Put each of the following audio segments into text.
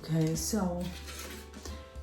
Okay, so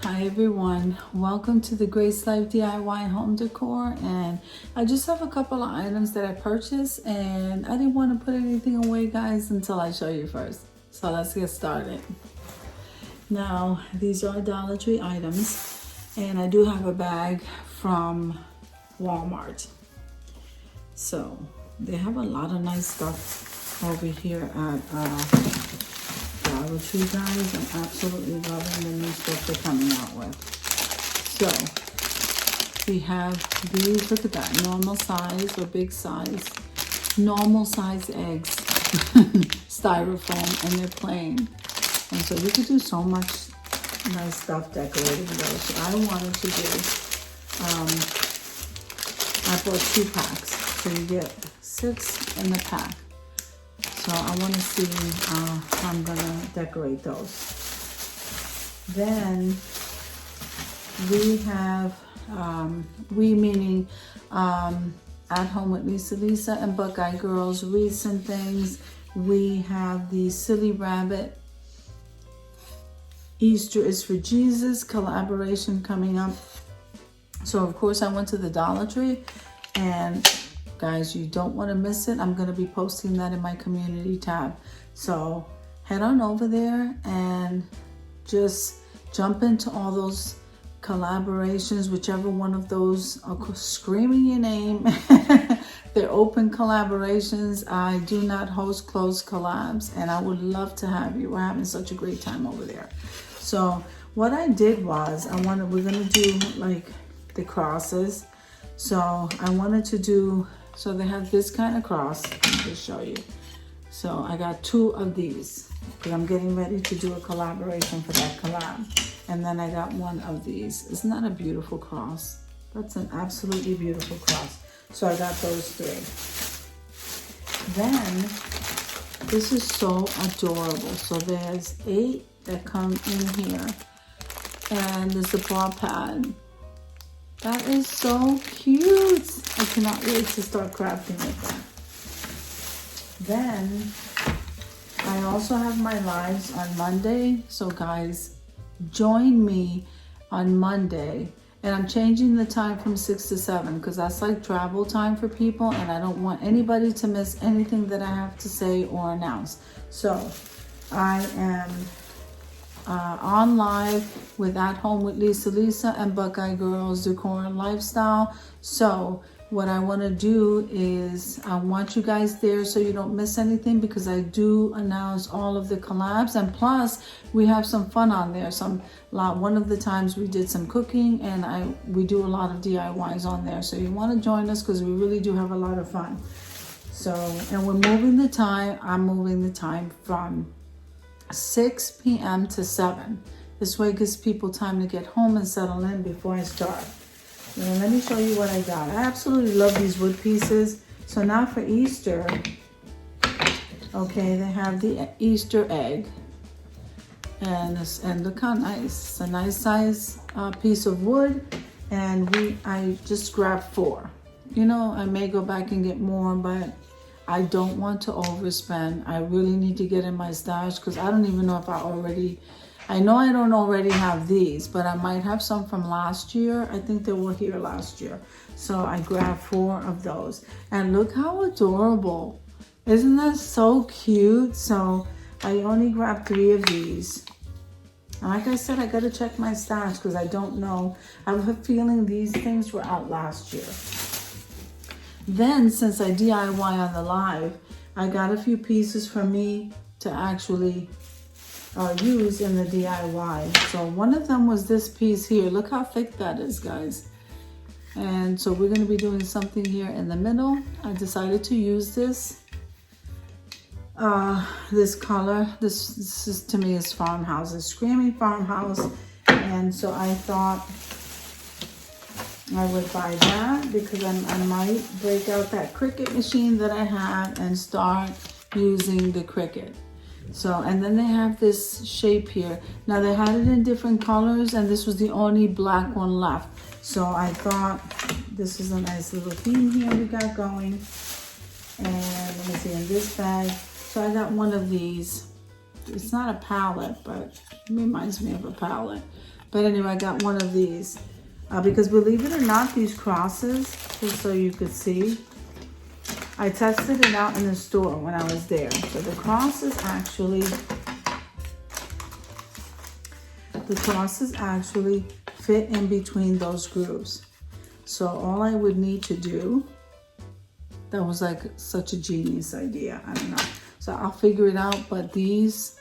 hi everyone, welcome to the Grace Life DIY home decor. And I just have a couple of items that I purchased, and I didn't want to put anything away, guys, until I show you first. So let's get started. Now, these are Dollar Tree items, and I do have a bag from Walmart. So they have a lot of nice stuff over here at Dollar Tree, guys. I'm absolutely loving the new stuff they're coming out with. So we have these, look at that, normal size or big size, normal size eggs, styrofoam, and they're plain. And so you could do so much nice stuff decorating those. So I wanted to do, I bought 2 packs. So you get 6 in the pack. So I want to see how I'm going to decorate those. Then we have, we meaning At Home with Lisa and Buckeye Girls recent things. We have the Silly Rabbit Easter is for Jesus collaboration coming up. So of course I went to the Dollar Tree, and guys, you don't want to miss it. I'm going to be posting that in my community tab. So head on over there and just jump into all those collaborations, whichever one of those are screaming your name. They're open collaborations. I do not host closed collabs, and I would love to have you. We're having such a great time over there. So what I did was, we're going to do like the crosses. So I wanted to do, so they have this kind of cross. Let me just show you. So I got 2 of these because I'm getting ready to do a collaboration for that collab. And then I got 1 of these. Isn't that a beautiful cross? That's an absolutely beautiful cross. So I got those 3. Then, this is so adorable. So there's 8 that come in here. And there's a ball pad. That is so cute. I cannot wait to start crafting with that. Then I also have my lives on Monday. So guys, join me on Monday. And I'm changing the time from 6 to 7 because that's like travel time for people, and I don't want anybody to miss anything that I have to say or announce. So I am on live with At Home with Lisa and Buckeye Girls Decor and Lifestyle. So what I want to do is I want you guys there so you don't miss anything, because I do announce all of the collabs, and plus we have some fun on there. One of the times we did some cooking, and we do a lot of DIYs on there. So you want to join us because we really do have a lot of fun. So, and we're moving the time. I'm moving the time from 6 p.m. to 7. This way it gives people time to get home and settle in before I start. Now let me show you what I got. I absolutely love these wood pieces. So now for Easter, okay, they have the Easter egg. And look how nice. It's a nice size piece of wood. And I just grabbed 4. You know, I may go back and get more, but I don't want to overspend. I really need to get in my stash because I don't even know if I know I don't already have these, but I might have some from last year. I think they were here last year. So I grabbed 4 of those. And look how adorable. Isn't that so cute? So I only grabbed 3 of these. And like I said, I got to check my stash because I don't know. I have a feeling these things were out last year. Then, since I DIY on the live, I got a few pieces for me to actually use in the DIY. So one of them was this piece here. Look how thick that is, guys. And so we're going to be doing something here in the middle. I decided to use this color. This is, to me, is farmhouses, screaming farmhouse. And so I thought I would buy that because I might break out that Cricut machine that I have and start using the Cricut. So, and then they have this shape here. Now they had it in different colors, and this was the only black one left. So I thought this is a nice little theme here we got going. And let me see, in this bag. So I got one of these. it's not a palette, but it reminds me of a palette. But anyway, I got one of these. Because believe it or not, these crosses, just so you could see, I tested it out in the store when I was there. So the crosses actually fit in between those grooves. So all I would need to do, that was like such a genius idea, I don't know. So I'll figure it out, but these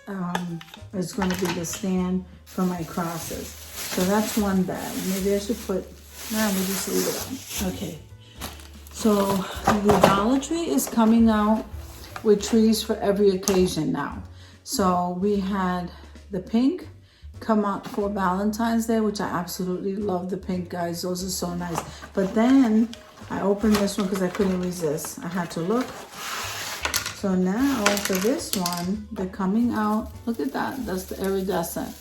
is going to be the stand for my crosses. So that's one bag. Maybe I should put, no, we just leave it on. Okay. So the Dollar Tree is coming out with trees for every occasion now. So we had the pink come out for Valentine's Day, which I absolutely love the pink, guys. Those are so nice. But then I opened this one because I couldn't resist. I had to look. So now for this one, they're coming out. Look at that. That's the iridescent.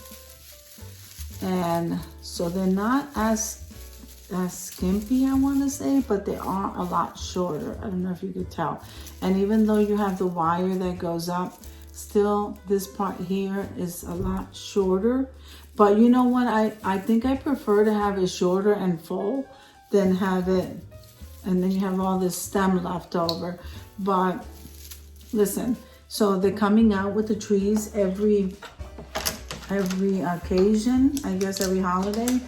And so they're not as skimpy, I want to say, but they are a lot shorter. I don't know if you could tell. And even though you have the wire that goes up, still this part here is a lot shorter. But you know what, I think I prefer to have it shorter and full than have it and then you have all this stem left over. But listen, so they're coming out with the trees every occasion, I guess every holiday.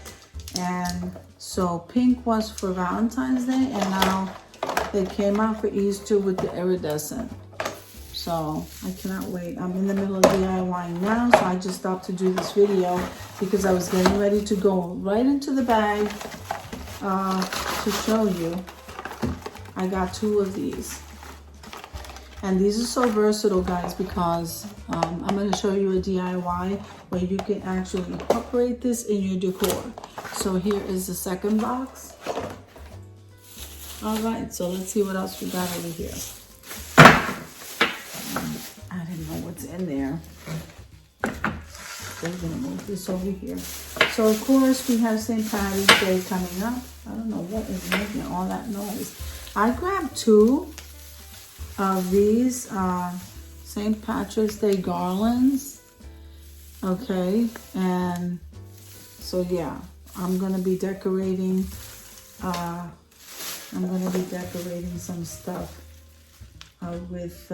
And so pink was for Valentine's Day, and now they came out for Easter with the iridescent. So I cannot wait. I'm in the middle of DIYing now, so I just stopped to do this video because I was getting ready to go right into the bag to show you. I got 2 of these. And these are so versatile, guys, because I'm going to show you a DIY where you can actually incorporate this in your decor. So here is the second box. All right, so let's see what else we got over here. I didn't know what's in there. We're going to move this over here. So, of course, we have St. Patty's Day coming up. I don't know what is making all that noise. I grabbed 2 of these St. Patrick's Day garlands. Okay, and so yeah, I'm gonna be decorating some stuff with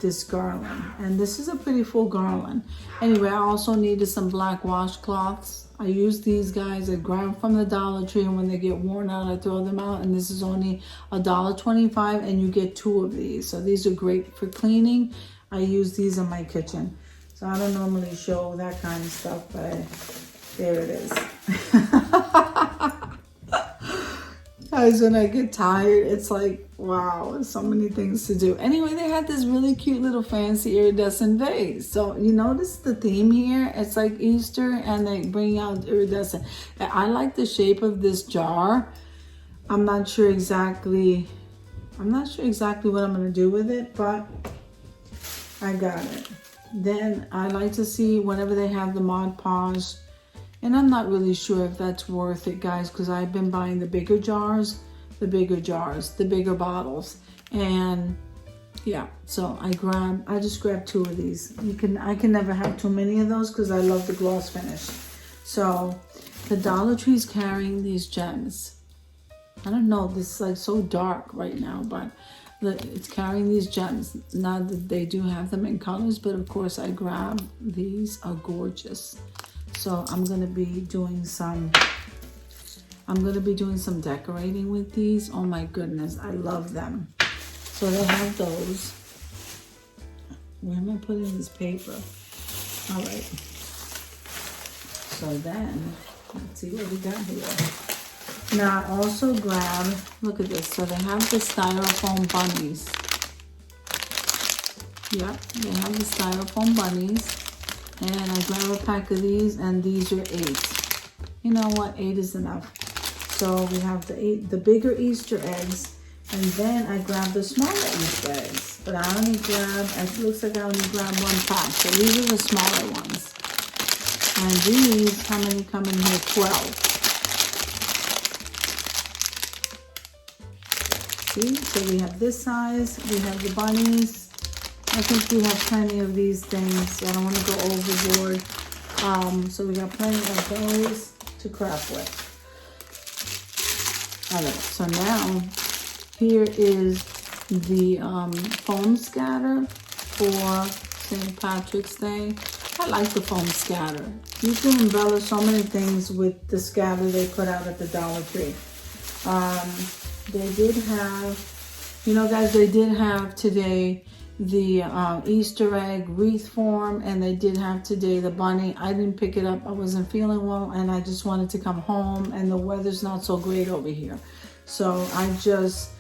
this garland, and this is a pretty full garland. Anyway, I also needed some black washcloths. I use these guys. I grab them from the Dollar Tree, and when they get worn out, I throw them out. And this is only $1.25, and you get 2 of these. So these are great for cleaning. I use these in my kitchen. So I don't normally show that kind of stuff, but there it is. Guys, when I get tired, it's like, wow, there's so many things to do. Anyway, they had this really cute little fancy iridescent vase. So you notice the theme here? It's like Easter, and they bring out iridescent. I like the shape of this jar. I'm not sure exactly what I'm going to do with it, but I got it. Then I like to see whenever they have the Mod Podge. And I'm not really sure if that's worth it, guys, because I've been buying the bigger jars, the bigger bottles. And yeah, so I just grabbed 2 of these. I can never have too many of those because I love the gloss finish. So the Dollar Tree's carrying these gems. I don't know, this is like so dark right now, but it's carrying these gems. Now that they do have them in colors, but of course I grabbed these. Are gorgeous. So I'm gonna be doing some decorating with these. Oh my goodness, I love them. So they have those. Where am I putting this paper? All right. So then, let's see what we got here. Now I also grabbed, look at this. So they have the styrofoam bunnies. Yep, they have the styrofoam bunnies. And I grab a pack of these, and these are 8. You know what? 8 is enough. So we have the bigger Easter eggs, and then I grab the smaller Easter eggs. But I only grab, it looks like I only grab 1 pack. So these are the smaller ones. And these, how many come in here? 12. See? So we have this size, we have the bunnies, I think we have plenty of these things. I don't want to go overboard. So we got plenty of those to craft with. Alright, so now here is the foam scatter for St. Patrick's Day. I like the foam scatter. You can embellish so many things with the scatter they put out at the Dollar Tree. They did have, you know guys, they did have today the Easter egg wreath form, and they did have today the bunny. I didn't pick it up. I wasn't feeling well, and I just wanted to come home, and the weather's not so great over here. So I just,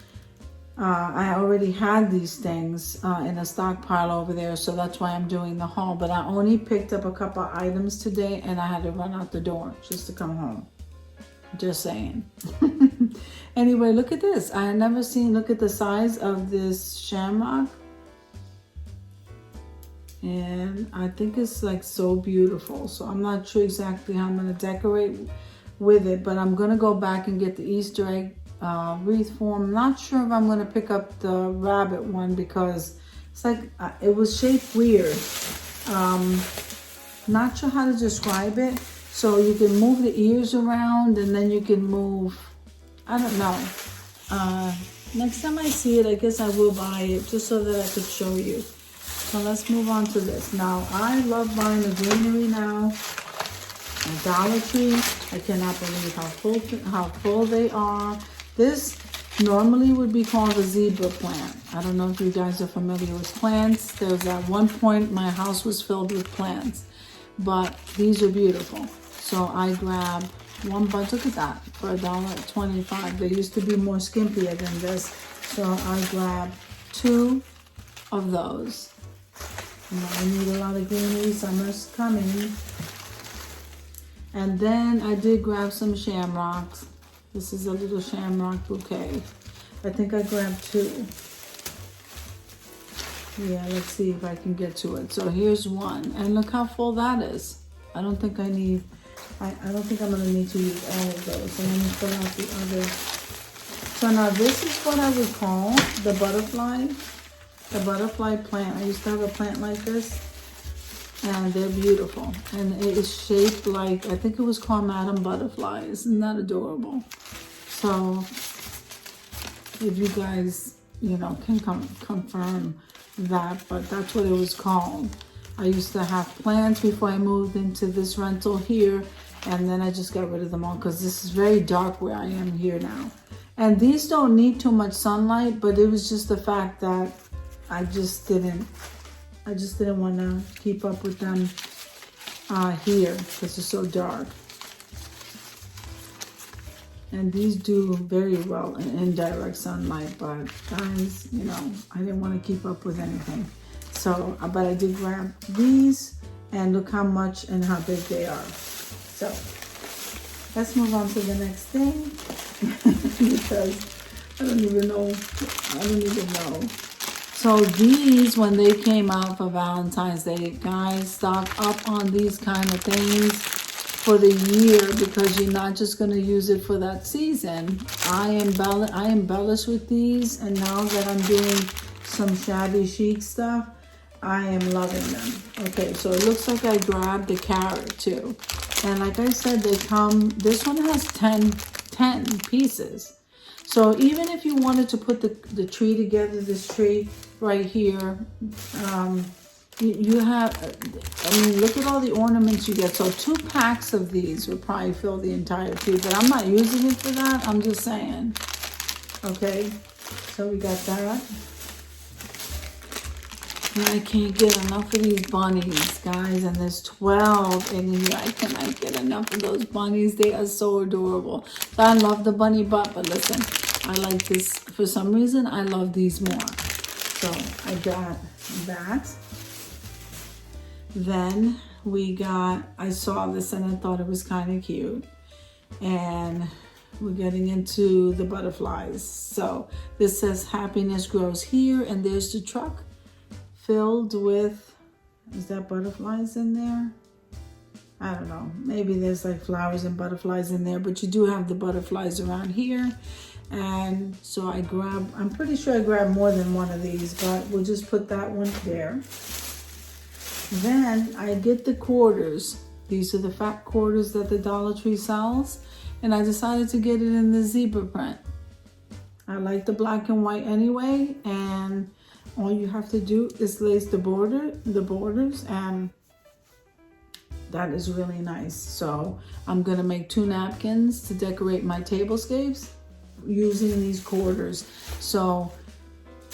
I already had these things in a stockpile over there, so that's why I'm doing the haul. But I only picked up a couple of items today, and I had to run out the door just to come home. Just saying. Anyway, look at this. I had never seen, look at the size of this shamrock. And I think it's like so beautiful. So I'm not sure exactly how I'm going to decorate with it, but I'm going to go back and get the Easter egg wreath form. I'm not sure if I'm going to pick up the rabbit one because it's like, it was shaped weird. Not sure how to describe it. So you can move the ears around, and then you can move, I don't know. Next time I see it, I guess I will buy it just so that I could show you. So let's move on to this. Now, I love buying the greenery now at Dollar Tree. I cannot believe how full they are. This normally would be called a zebra plant. I don't know if you guys are familiar with plants. There was at one point my house was filled with plants, but these are beautiful. So I grabbed one bunch. Look at that for $1.25. They used to be more skimpier than this, so I grabbed 2 of those. I need a lot of greenery. Summer's coming. And then I did grab some shamrocks. This is a little shamrock bouquet. I think I grabbed 2. Yeah, let's see if I can get to it. So here's one. And look how full that is. I don't think I need, I don't think I'm going to need to use all of those. So let me pull out the other. So now this is what I would call the butterfly. The butterfly plant. I used to have a plant like this, and they're beautiful. And it is shaped like, I think it was called Madam Butterfly. Isn't that adorable? So if you guys, you know, can confirm that, but that's what it was called. I used to have plants before I moved into this rental here, and then I just got rid of them all because this is very dark where I am here now. And these don't need too much sunlight, but it was just the fact that I just didn't want to keep up with them here because it's so dark. And these do very well in indirect sunlight, but guys, you know, I didn't want to keep up with anything. So, but I did grab these, and look how much and how big they are. So, let's move on to the next thing because I don't even know. So these, when they came out for Valentine's Day, guys, stock up on these kind of things for the year because you're not just going to use it for that season. I embellish with these, and now that I'm doing some shabby chic stuff, I am loving them. Okay, so it looks like I grabbed the carrot too. And like I said, they come, this one has 10 pieces. So even if you wanted to put the tree together, this tree right here, you have, I mean, look at all the ornaments you get. So 2 packs of these would probably fill the entire tree, but I'm not using it for that. I'm just saying. Okay, so we got that. And I can't get enough of these bunnies, guys, and there's 12 in here. I cannot get enough of those bunnies. They are so adorable. I love the bunny butt, but listen, I like this. For some reason, I love these more. So I got that. Then I saw this and I thought it was kind of cute. And we're getting into the butterflies. So this says happiness grows here, and there's the truck filled with, is that butterflies in there? I don't know, maybe there's like flowers and butterflies in there, but you do have the butterflies around here. And so I'm pretty sure I grabbed more than one of these, but we'll just put that one there. Then I get the quarters. These are the fat quarters that the Dollar Tree sells. And I decided to get it in the zebra print. I like the black and white anyway, and all you have to do is lace the borders, and that is really nice. So I'm gonna make 2 napkins to decorate my tablescapes using these quarters. So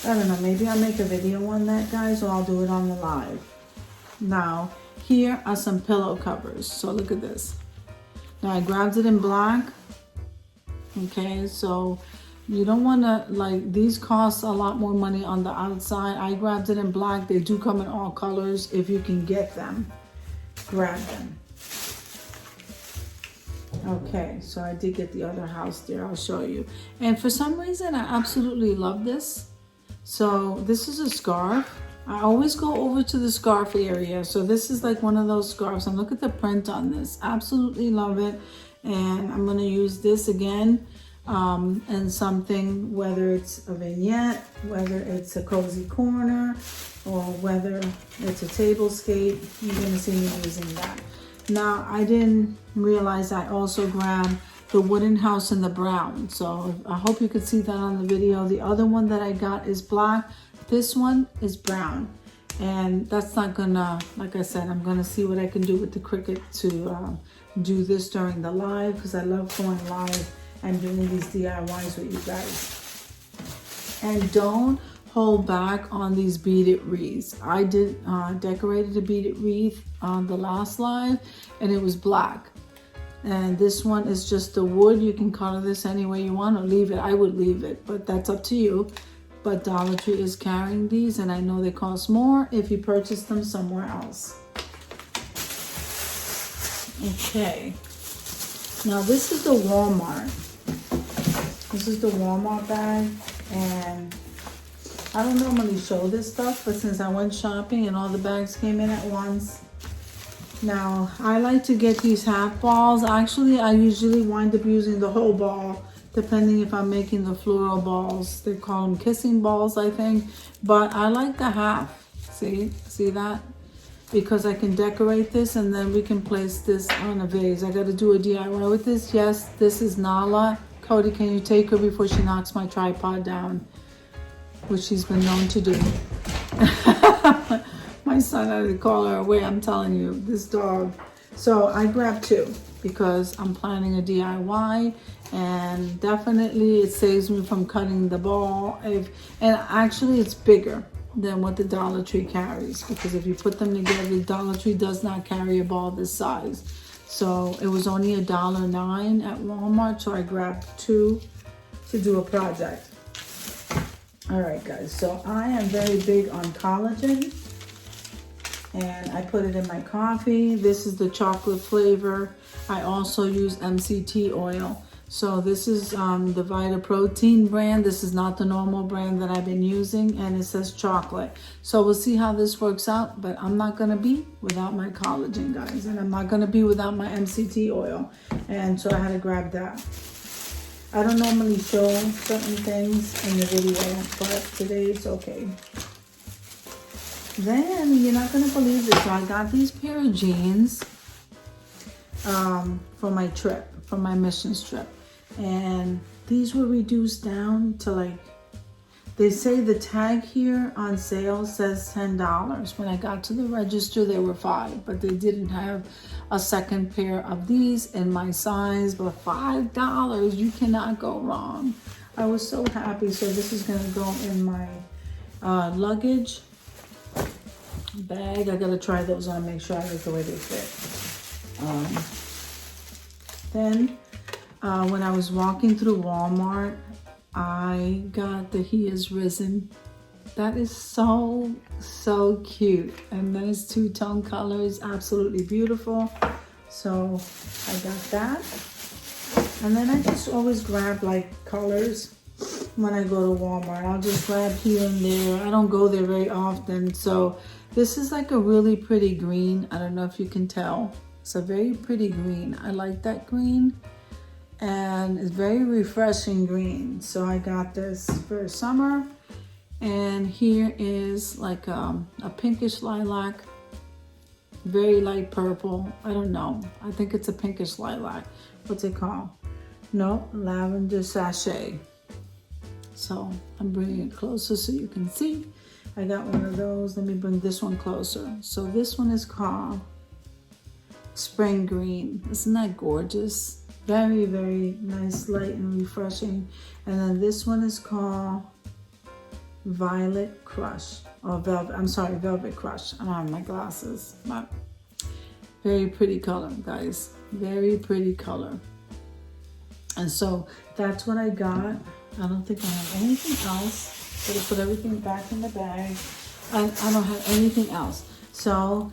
I don't know, maybe I'll make a video on that, guys, or I'll do it on the live. Now, here are some pillow covers. So look at this. Now I grabbed it in black. Okay, so you don't want to, like, these cost a lot more money on the outside. I grabbed it in black. They do come in all colors. If you can get them, grab them. Okay, so I did get the other house there. I'll show you. And for some reason, I absolutely love this. So this is a scarf. I always go over to the scarf area. So this is like one of those scarves. And look at the print on this. Absolutely love it. And I'm going to use this again and something, whether it's a vignette, whether it's a cozy corner, or whether it's a tablescape. You're going to see me using that. Now, I didn't realize I also grabbed the wooden house in the brown. So I hope you could see that on the video. The other one that I got is black. This one is brown. And that's not gonna, like I said, I'm gonna see what I can do with the Cricut to do this during the live, because I love going live and doing these DIYs with you guys. And don't hold back on these beaded wreaths. I did decorated a beaded wreath on the last live, and it was black. And this one is just the wood. You can color this any way you want or leave it. I would leave it, but that's up to you. But Dollar Tree is carrying these, and I know they cost more if you purchase them somewhere else. Okay. Now this is the Walmart. This is the Walmart bag, and I don't normally show this stuff, but since I went shopping and all the bags came in at once. Now, I like to get these half balls. Actually, I usually wind up using the whole ball, depending if I'm making the floral balls. They call them kissing balls, I think. But I like the half. See that? Because I can decorate this, and then we can place this on a vase. I got to do a DIY with this. Yes, this is Nala. Cody, can you take her before she knocks my tripod down? Which she's been known to do. My son had to call her away. I'm telling you, this dog. So I grabbed 2 because I'm planning a DIY, and definitely it saves me from cutting the ball. And actually it's bigger than what the Dollar Tree carries, because if you put them together, the Dollar Tree does not carry a ball this size. So it was only $1.09 at Walmart, so I grabbed 2 to do a project. All right, guys, so I am very big on collagen, and I put it in my coffee. This is the chocolate flavor. I also use MCT oil. So this is the Vita Protein brand. This is not the normal brand that I've been using, and it says chocolate. So we'll see how this works out, but I'm not gonna be without my collagen, guys, and I'm not gonna be without my MCT oil. And so I had to grab that. I don't normally show certain things in the video, but today it's okay. Then, you're not gonna believe this. So I got these pair of jeans for my trip, for my missions trip. And these were reduced down to, like, they say the tag here on sale says $10. When I got to the register, they were $5, but they didn't have a second pair of these in my size. But $5, you cannot go wrong. I was so happy. So this is gonna go in my luggage bag. I gotta try those on, make sure I like the way they fit. Then when I was walking through Walmart, I got the He Is Risen. That is so cute, and those 2-tone colors, absolutely beautiful. So I got that, and then I just always grab like colors when I go to Walmart. I'll just grab here and there. I don't go there very often. So this is like a really pretty green. I don't know if you can tell. It's a very pretty green. I like that green, and it's very refreshing green. So I got this for summer. And here is like a pinkish lilac, very light purple. I don't know. I think it's a pinkish lilac. What's it called? No, lavender sachet. So I'm bringing it closer so you can see. I got one of those. Let me bring this one closer. So this one is called Spring Green. Isn't that gorgeous? Very, very nice, light and refreshing. And then this one is called Violet Crush, or Velvet, I'm sorry, Velvet Crush. I don't have my glasses, but very pretty color, guys. Very pretty color. And so that's what I got. I don't think I have anything else. I'm gonna put everything back in the bag. I don't have anything else. So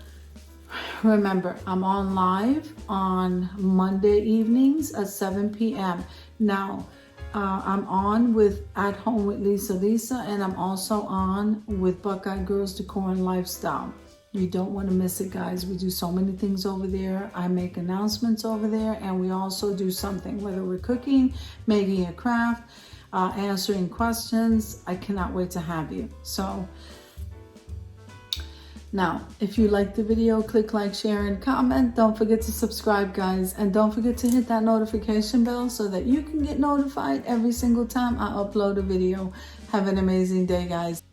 remember, I'm on live on Monday evenings at 7 p.m. Now, I'm on with At Home with Lisa, and I'm also on with Buckeye Girls Decor and Lifestyle. You don't want to miss it, guys. We do so many things over there. I make announcements over there, and we also do something, whether we're cooking, making a craft, answering questions. I cannot wait to have you. So now, if you like the video, click like, share, and comment. Don't forget to subscribe, guys. And don't forget to hit that notification bell so that you can get notified every single time I upload a video. Have an amazing day, guys.